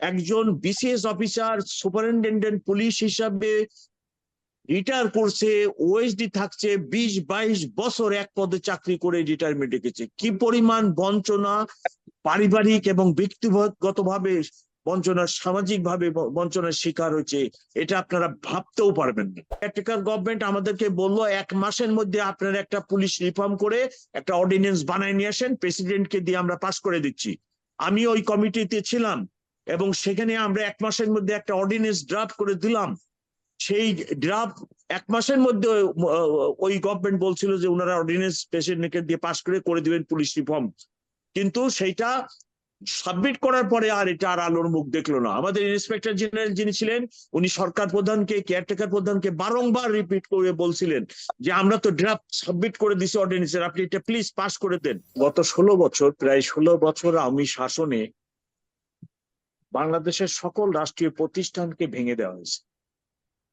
একজন BCS officer superintendent police হিসাবে retire করছে, ওএসডি থাকছে, 20-22 বছর এক পদে চাকরি করে রিটায়ারমেন্ট রেখেছে। কি পরিমাণ বঞ্চনা, পারিবারিক এবং ব্যক্তিগতভাবে বঞ্চনা, সামাজিক ভাবে বঞ্চনার শিকার হয়েছে, এটা আপনারা ভাবতেও পারবেন না। কেয়ারটেকার গভর্নমেন্ট আমাদেরকে বললো 1 মাসের মধ্যে আপনারা একটা পুলিশ রিফর্ম করে একটা অর্ডিন্যান্স বানায় নিয়ে আসেন, প্রেসিডেন্টকে দিয়ে আমরা পাস করে দিচ্ছি। আমি ওই কমিটিতে ছিলাম এবং সেখানে আমরা 1 মাসের মধ্যে একটা অর্ডিন্যান্স ড্রাফট করে দিলাম। সেই ড্রাফট 1 মাসের মধ্যে ওই গভর্নমেন্ট বলছিল যে ওনারা অর্ডিন্যান্স প্রেসিডেন্টকে দিয়ে পাস করে দিবেন পুলিশ রিফর্ম, কিন্তু সেইটা সাবমিট করার পরে আর এটা আর আলোর মুখ দেখলো না। আমাদের ইন্সপেক্টর জেনারেল যিনি ছিলেন উনি সরকার প্রধানকে, কেয়ারটেকার প্রধানকে বারংবার রিপিট করে বলছিলেন যে আমরা তো ড্রাফট সাবমিট করে দিছি অর্ডিন্যান্সের, আপনি এটা প্লিজ পাস করে দেন। গত 16 বছর, প্রায় 16 বছর আওয়ামী শাসনে বাংলাদেশের সকল রাষ্ট্রীয় প্রতিষ্ঠানকে ভেঙে দেওয়া হয়েছে।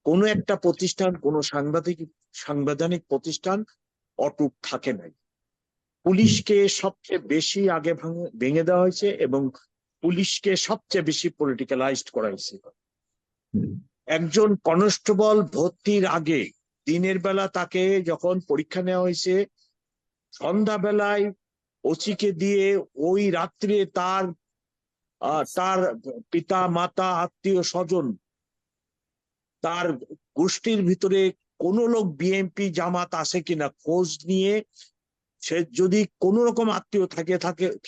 কোনো একটা প্রতিষ্ঠান, কোনো সাংবিধানিক প্রতিষ্ঠান অটুট থাকে নাই। পুলিশকে সবচেয়ে বেশি আগে ভেঙে দেওয়া হয়েছে এবং পুলিশকে সবচেয়ে বেশি পলিটিক্যালাইজড করা হয়েছে। একজন কনস্টেবল ভর্তির আগে দিনের বেলা তাকে যখন পরীক্ষা নেওয়া হয়েছে, সন্ধ্যাবেলায় ওসিকে দিয়ে ওই রাত্রে তার পিতা মাতা আত্মীয় স্বজন, তার গোষ্ঠীর ভিতরে কোন লোক বিএনপি জামাত আছে কিনা খোঁজ নিয়ে, সে যদি কোন রকম আত্মীয়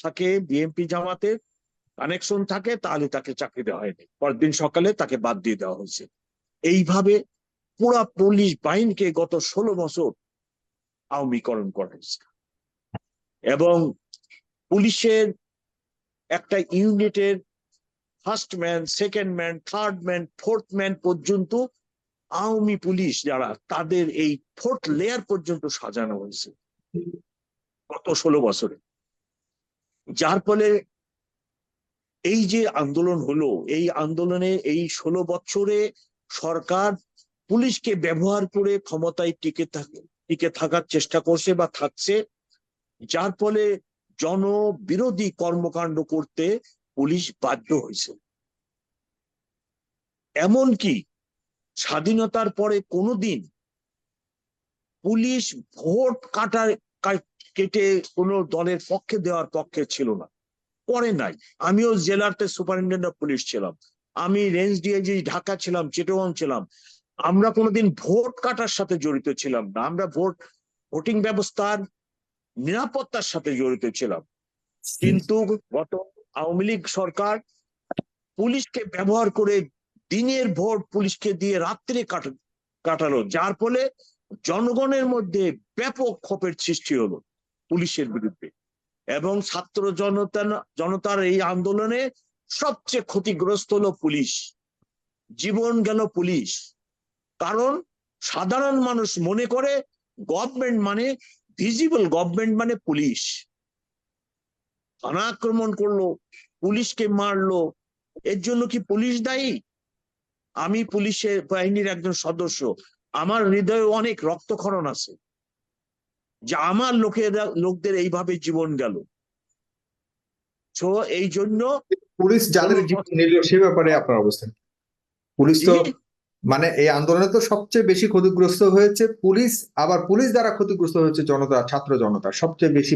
থাকে বিএনপি জামাতে কানেকশন থাকে, তাহলে তাকে চাকরি দেওয়া হয়নি, পরদিন সকালে তাকে বাদ দিয়ে দেওয়া হয়েছে। এইভাবে পুরা পুলিশ বাহিনীকে গত 16 বছর আওয়ামীকরণ করা হয়েছে এবং পুলিশের একটা ইউনিটের first man, second man, third man, fourth man পর্যন্ত আওয়ামী পুলিশ যারা, তাদের এই 4th লেয়ার পর্যন্ত সাজানো হয়েছে গত 16 বছরে। যার ফলে এই যে আন্দোলন হলো, এই আন্দোলনে এই 16 বছরে সরকার পুলিশকে ব্যবহার করে ক্ষমতায় টিকে থাকার চেষ্টা করছে বা থাকছে, যার ফলে জনবিরোধী কর্মকাণ্ড করতে পুলিশ বাধ্য হয়েছে। এমনকি স্বাধীনতার পরে কোনোদিন পুলিশ ভোট কেটে কোনো দলের পক্ষে দেওয়ার পক্ষে ছিল না, করে নাই। আমিও জেলাতে সুপারিনটেন্ডেন্ট অফ পুলিশ ছিলাম, আমি রেঞ্জ ডিআইজি ঢাকা ছিলাম, চিটাগং ছিলাম, আমরা কোনোদিন ভোট কাটার সাথে জড়িত ছিলাম না। আমরা ভোটিং ব্যবস্থার নিরাপত্তার সাথে জড়িত ছিলাম। কিন্তু গত আওয়ামী লীগ সরকার পুলিশকে ব্যবহার করে দিনের ভোট পুলিশকে দিয়ে রাত্রে কাটালো, যার ফলে জনগণের মধ্যে ব্যাপক ক্ষোভের সৃষ্টি হলো পুলিশের বিরুদ্ধে। এবং ছাত্র জনতার এই আন্দোলনে সবচেয়ে ক্ষতিগ্রস্ত হলো পুলিশ, জীবন গেল পুলিশ। কারণ সাধারণ মানুষ মনে করে গভর্নমেন্ট মানে ভিজিবল, গভর্নমেন্ট মানে পুলিশ। থানা আক্রমণ করলো, পুলিশকে মারলো, এর জন্য কি পুলিশ দায়ী? আমি পুলিশের বাহিনীর একজন সদস্য, আমার হৃদয়ে অনেক রক্তক্ষরণ আছে যে আমার লোকদের এইভাবে জীবন গেল। তো এই জন্য পুলিশ যাদের জীবন নিল সে ব্যাপারে আপনার অবস্থান? পুলিশ তো মানে এই আন্দোলনে তো সবচেয়ে বেশি ক্ষতিগ্রস্ত হয়েছে পুলিশ, আবার পুলিশ দ্বারা ক্ষতিগ্রস্ত হয়েছে জনতা, ছাত্র জনতা সবচেয়ে বেশি।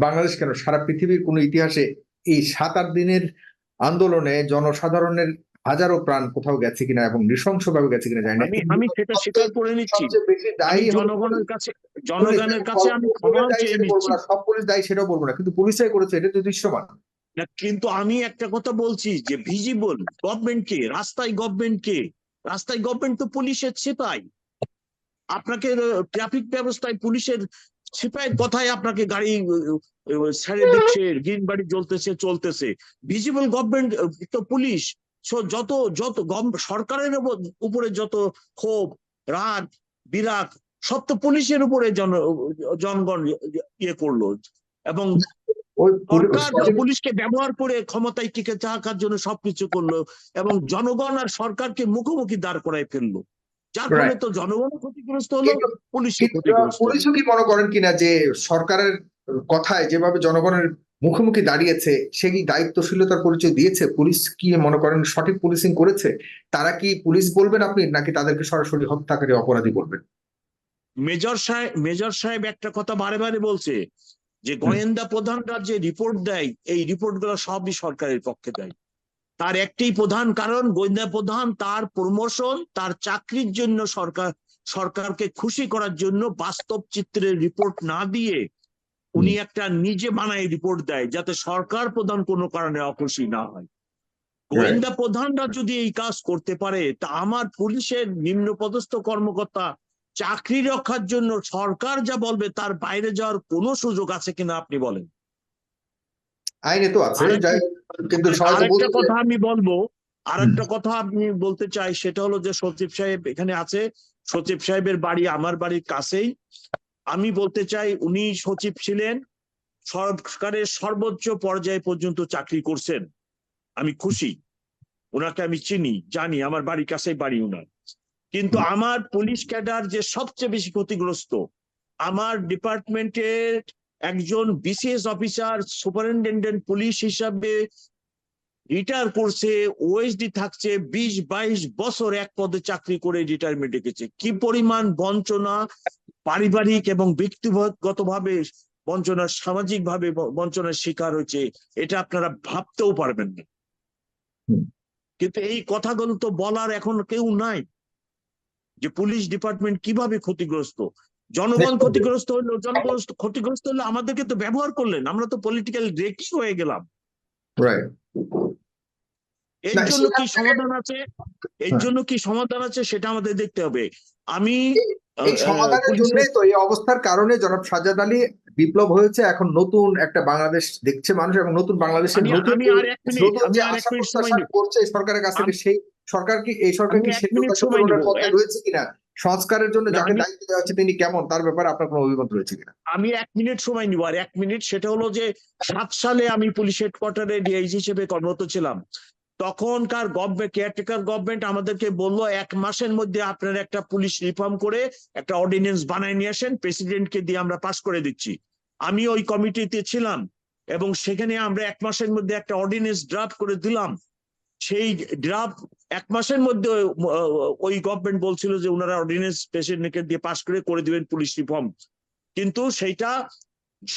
বাংলাদেশ কেন, সারা পৃথিবীর কোন ইতিহাসে এই 7-8 দিনের আন্দোলনে জনসাধারণের হাজারো প্রাণ কোথাও গেছে কিনা এবং নৃশংসভাবে গেছে কিনা জানি না। আমি সেটা স্বীকার করে নিচ্ছি, সবচেয়ে বেশি দায়ী জনগণের কাছে আমি ক্ষমা চেয়ে নিচ্ছি। সব পুলিশ দায়ী সেটাও বলবো না, কিন্তু পুলিশই করেছে, এটা তো দৃশ্যমান। কিন্তু আমি একটা কথা বলছি যে ভিজিবল গভর্নমেন্ট কে, রাস্তায় গভর্নমেন্ট তো পুলিশের সিপাই। আপনাকে ট্রাফিক ব্যবস্থায় পুলিশের সিপাহীর কথায় আপনাকে গাড়ি ছেড়ে দিচ্ছে, গ্রিন বাড়ি চলতেছে। ভিজিবল গভর্নমেন্ট তো পুলিশ। যত সরকারের উপরে যত ক্ষোভ, রাগ, বিরাগ সব তো পুলিশের উপরে জনগণ ইয়ে করলো এবং সরকার পুলিশকে ব্যবহার করে ক্ষমতায় টিকে থাকার জন্য সবকিছু করলো এবং জনগণ আর সরকারকে মুখোমুখি দাঁড় করায় ফেললো, যার ফলে তো জনগণ ক্ষতিগ্রস্ত হলো, পুলিশও ক্ষতিগ্রস্ত। পুলিশও কি মনে করেন কিনা যে সরকারের কথায় যেভাবে জনগণের মুখোমুখি দাঁড়িয়েছে, সে কি দায়িত্বশীলতার পরিচয় দিয়েছে? পুলিশ কি মনে করেন সঠিক পুলিশিং করেছে? তারা কি পুলিশ বলবেন আপনি, নাকি তাদেরকে সরাসরি হত্যাকারী অপরাধী বলবেন? মেজর সাহেব একটা কথা বারে বারে বলছে যে হুম, গোয়েন্দা প্রধানরা যে রিপোর্ট দেয় এই রিপোর্ট গুলো সবই সরকারের পক্ষে দেয়। তার একটি প্রধান কারণ, গোয়েন্দা প্রধান তার প্রমোশন, তার চাকরির জন্য সরকারকে খুশি করার জন্য বাস্তব চিত্রের রিপোর্ট না দিয়ে উনি একটা নিজে বানায় রিপোর্ট দেয়, যাতে সরকার প্রধান কোনো কারণে অখুশি না হয়। রাইট। গোয়েন্দা প্রধানরা যদি এই কাজ করতে পারে, তা আমার পুলিশের নিম্নপদস্থ কর্মকর্তা চাকরি রক্ষার জন্য সরকার যা বলবে তার বাইরে যাওয়ার কোনো সুযোগ আছে কিনা আপনি বলেন। আইনে তো আছে, আরেকটা যাই কিন্তু সবাই তো আরেকটা বলছে। কথা আমি বলবো, হুম, আরেকটা কথা আমি বলতে চাই, সেটা হলো যে সচিব সাহেব এখানে আছে, সচিব সাহেবের বাড়ি আমার বাড়ির কাছেই। আমি বলতে চাই উনি সচিব ছিলেন, সরকারের সর্বোচ্চ পর্যায়ে পর্যন্ত চাকরি করছেন। আমি খুশি, ওনাকে আমি চিনি, জানি, আমার বাড়ির কাছেই বাড়ি উনার। কিন্তু হুম, আমার পুলিশ ক্যাডার যে সবচেয়ে বেশি ক্ষতিগ্রস্ত, আমার ডিপার্টমেন্টের একজন বিসিএস অফিসার সুপারিনটেন্ডেন্ট পুলিশ হিসাবে রিটায়ার করছে, ওএসডি থাকছে, 20-22 বছর এক পদে চাকরি করে রিটায়ারমেন্টে গেছে। কি পরিমাণ বঞ্চনা, পারিবারিক এবং ব্যক্তিগত ভাবে বঞ্চনার, সামাজিক ভাবে বঞ্চনার শিকার হয়েছে, এটা আপনারা ভাবতেও পারবেন না। হুম। কিন্তু এই কথাগুলো তো বলার এখন কেউ নাই, যে পুলিশ ডিপার্টমেন্ট কিভাবে ক্ষতিগ্রস্ত। জনগণ ক্ষতিগ্রস্ত হলো, জনগণ ক্ষতিগ্রস্ত হলে আমাদেরকে তো ব্যবহার করলেন, আমরা তো পলিটিক্যাল রেকি হয়ে গেলাম। রাইট। এর না, জন্য কি সেখান থেকে সমাধান আছে? এর জন্য কি সমাধান আছে সেটা আমাদের দেখতে হবে। আমি এই এই সমাধানের পুলিশের, জন্যই তো, এই অবস্থার কারণে জনাব সাজ্জাদ আলী বিপ্লব হয়েছে। এখন নতুন একটা বাংলাদেশ দেখছে মানুষ, এবং নতুন বাংলাদেশের আমি নতুন আমি যে আর 1 মিনিট, নতুন আমি যে আর এক আশা মিনিট সময় প্রত্যাশা নিব। করছে এই সরকারের কাছ থেকে, সেই সরকার কি আমি সেই 1 মিনিট প্রত্যাশা সময় নিব। পূরণের পথে রয়েছে কিনা, সংস্কারের জন্য না, যাকে দায়িত্ব দেওয়া হচ্ছে তিনি কেমন, তার ব্যাপারে আপনার কোনো অভিমত রয়েছে কিনা? আমি 1 মিনিট সময় নিব, আর 1 মিনিট, সেটা হলো যে 7 সালে আমি পুলিশ হেডকোয়ার্টারে ডিআইজি হিসেবে কর্মরত ছিলাম। তখনকার গভর্নমেন্ট, কেয়ারটেকার গভর্নমেন্ট আমাদেরকে বললো 1 মাসের মধ্যে আপনারা একটা পুলিশ রিফর্ম করে একটা অর্ডিন্যান্স বানায় নিয়ে আসেন, প্রেসিডেন্টকে দিয়ে আমরা পাস করে দিচ্ছি। আমি ওই কমিটিতে ছিলাম এবং সেখানে আমরা 1 মাসের মধ্যে একটা অর্ডিন্যান্স ড্রাফট করে দিলাম। সেই ড্রাফট 1 মাসের মধ্যে ওই গভর্নমেন্ট বলছিল যে ওনারা অর্ডিন্যান্স প্রেসিডেন্টকে দিয়ে পাস করে দিবেন পুলিশ রিফর্ম। কিন্তু সেইটা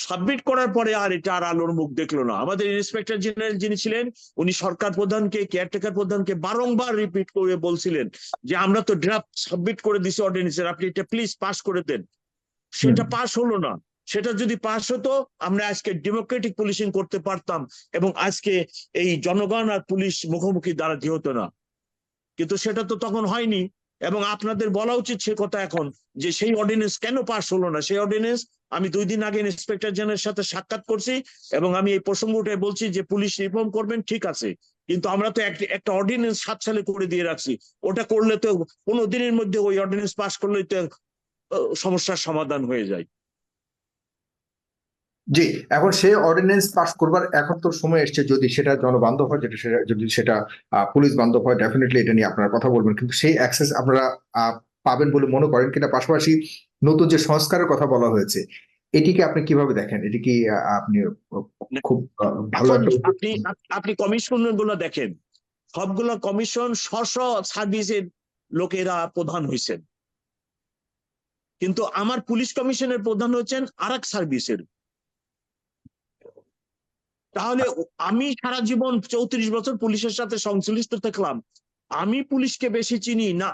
সাবমিট করার পরে আর এটা আর আলোর মুখ দেখলো না। আমাদের ইন্সপেক্টর জেনারেল যিনি ছিলেন, উনি সরকার প্রধানকে, কেয়ারটেকার প্রধানকে বারংবার রিপিট করে বলছিলেন যে আমরা তো ড্রাফট সাবমিট করে দিছি অর্ডিন্যান্সের, আপনি এটা প্লিজ পাস করে দেন। হুম। সেটা পাস হলো না। সেটা যদি পাস হতো, আমরা আজকে ডেমোক্রেটিক পুলিশিং করতে পারতাম এবং আজকে এই জনগণ আর পুলিশ মুখোমুখি দাঁড়াতে হতো না। কিন্তু সেটা তো তখন হয়নি, এবং আপনাদের বলা উচিত সে কথা এখন, যে সেই অর্ডিন্যান্স কেন পাস হলো না। সেই অর্ডিন্যান্স আমি 2 দিন আগে ইন্সপেক্টর জেনারেলের সাথে সাক্ষাৎ করছি এবং আমি এই প্রসঙ্গটাই বলছি যে পুলিশ রিফর্ম করবেন ঠিক আছে, কিন্তু আমরা তো একটা অর্ডিন্যান্স 7 সালে করে দিয়ে রাখছি। ওটা করলে তো 15 দিনের মধ্যে ওই অর্ডিন্যান্স পাস করলে তো সমস্যার সমাধান হয়ে যায়। জি, এখন সেই অর্ডিন্যান্স পাস করবার এখন তো সময় এসেছে, যদি সেটা জনবান্ধব হয়, যদি সেটা পুলিশ বান্ধব হয়, ডেফিনেটলি এটা নিয়ে আপনারা কথা বলবেন। কিন্তু সেই অ্যাক্সেস আপনারা পাবেন বলে মনে করেন কিনা? পাশাপাশি নতুন যে সংস্কারের কথা বলা হয়েছে, এটিকে আপনি কিভাবে দেখেন? এটি কি আপনি খুব ভালো এখন একটা আপনি আপনি কমিশন গুলো দেখেন, সবগুলো কমিশন স্ব সার্ভিসের লোকেরা প্রধান হয়েছেন, কিন্তু আমার পুলিশ কমিশনের প্রধান হচ্ছেন আরেক সার্ভিসের। তাহলে আমি সারা জীবন 34 বছর পুলিশের সাথে সংশ্লিষ্ট থাকলাম, আমি পুলিশকে বেশি চিনি না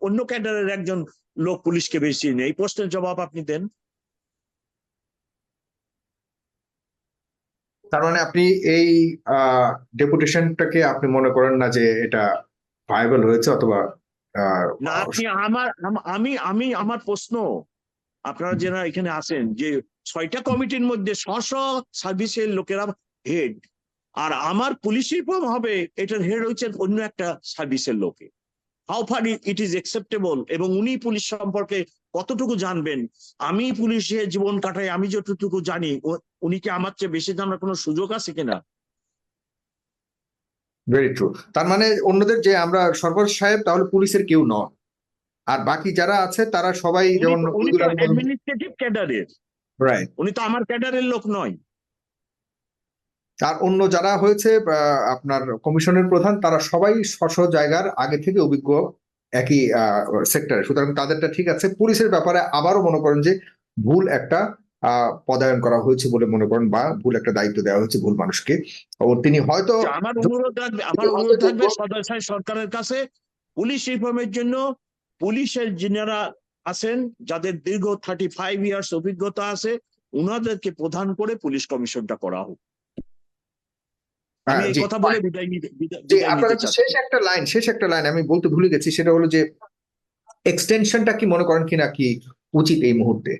অন্য ক্যাডারের একজন লোক পুলিশকে বেশি চিনি? এই প্রশ্নের জবাব আপনি দেন। তার মানে আপনি এই ডেপুটেশনটাকে আপনি মনে করেন না যে এটা ভায়াবল হয়েছে, অথবা আহ, না, আপনি আমার প্রশ্ন, আপনারা যারা এখানে আছেন, যে 6টা কমিটির মধ্যে সার্ভিসের লোকেরা হেড, আর আমার পুলিশ রিফর্ম হবে এটার হেড হচ্ছেন অন্য একটা সার্ভিসের লোকে। How far it is acceptable? এবং উনি পুলিশ সম্পর্কে কতটুকু জানবেন? আমি পুলিশে জীবন কাটাই, আমি যতটুকু জানি, উনি কি আমার চেয়ে বেশি জানার কোনো সুযোগ আছে কিনা? Very true. তার মানে অন্যদের যে আমরা সরফরাজ সাহেব তাহলে পুলিশের কেউ নন, আর বাকি যারা আছে তারা সবাই যেমন উনি মইদুল তো আলম। Administrative ক্যাডারের, right. উনি তো আমার ক্যাডারের লোক নয়। আর অন্য যারা হয়েছে আপনার কমিশনের প্রধান, তারা সবাই স্ব জায়গার আগে থেকে অভিজ্ঞ একই সেক্টরে, সুতরাং তাদেরটা ঠিক আছে। পুলিশের ব্যাপারে আবারও মনে করেন যে ভুল একটা পদায়ন করা হয়েছে বলে মনে করেন, বা ভুল একটা দায়িত্ব দেওয়া হয়েছে ভুল মানুষকে। ও তিনি হয়তো আমার অনুরোধ থাকবে সদস্য সরকারের কাছে, পুলিশ রিফর্মের জন্য পুলিশের যারা আছেন, যাদের দীর্ঘ 35 ইয়ার্স অভিজ্ঞতা আছে, উনাদেরকে প্রধান করে পুলিশ কমিশনটা করা হোক। আমি এই কথা বলে বিদায় নিতে আপনার চাচ্ছি। শেষ একটা লাইন আমি বলতে ভুলে গেছি, সেটা হলো যে এক্সটেনশনটা কি মনে করেন কিনা কি উচিত এই মুহূর্তে?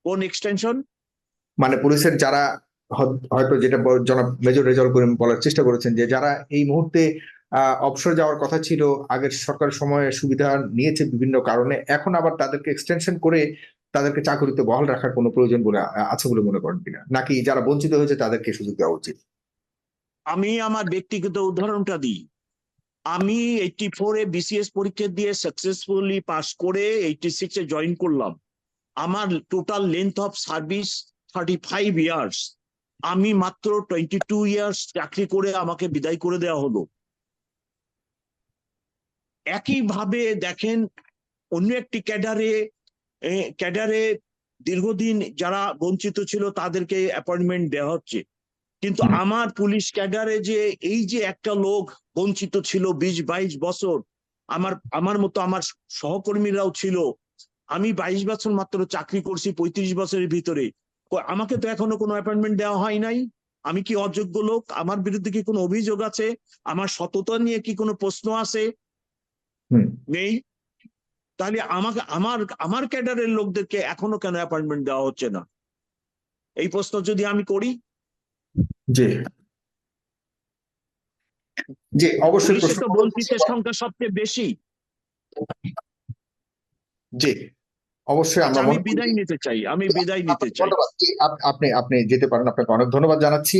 কোন এক্সটেনশন? মানে পুলিশের যারা হয়তো, যেটা জনাব মেজর রেজাউল করিম বলার চেষ্টা করেছেন, যে যারা এই মুহূর্তে অবসর যাওয়ার কথা ছিল, আগের সরকার সময়ে সুবিধা নিয়েছে বিভিন্ন কারণে, এখন আবার তাদেরকে এক্সটেনশন করে তাদেরকে চাকরিতে বহাল রাখার কোনো প্রয়োজন বলে আছে বলে মনে করেন কিনা, নাকি যারা বঞ্চিত হয়েছে তাদেরকে সুযোগ দেওয়া উচিত? আমি আমার ব্যক্তিগত উদাহরণটা দিই। আমি 84-এ বিসিএস পরীক্ষা দিয়ে সাকসেসফুলি পাস করে 86-এ জয়েন করলাম। আমার total length of service 35 years. আমি মাত্র 22 ইয়ার্স চাকরি করে আমাকে বিদায় করে দেওয়া হলো। একইভাবে দেখেন অন্য একটি ক্যাডারে দীর্ঘদিন যারা বঞ্চিত ছিল তাদেরকে অ্যাপয়েন্টমেন্ট দেওয়া হচ্ছে, কিন্তু আমার পুলিশ ক্যাডারে যে এই যে একটা লোক বঞ্চিত ছিল 20-22 বছর, আমার মতো আমার সহকর্মীরাও ছিল। আমি 22 বছর মাত্র চাকরি করছি 35 বছরের ভিতরে, আমাকে তো এখনো কোনো অ্যাপয়েন্টমেন্ট দেওয়া হয় নাই। আমি কি অযোগ্য লোক? আমার বিরুদ্ধে কি কোনো অভিযোগ আছে? আমার সততা নিয়ে কি কোনো প্রশ্ন আছে? নেই। তাহলে আমাকে আমার ক্যাডারের লোকদেরকে এখনো কেন অ্যাপয়েন্টমেন্ট দেওয়া হচ্ছে না, এই প্রশ্ন যদি আমি করি। জি জি, অবশ্যই পুলিশে তো বঞ্চিতের সংখ্যা সবচেয়ে বেশি। জি অবশ্যই আমরা আমি বিদায় নিতে চাই। ধন্যবাদ। আপনি যেতে পারেন, আপনাকে অনেক ধন্যবাদ জানাচ্ছি।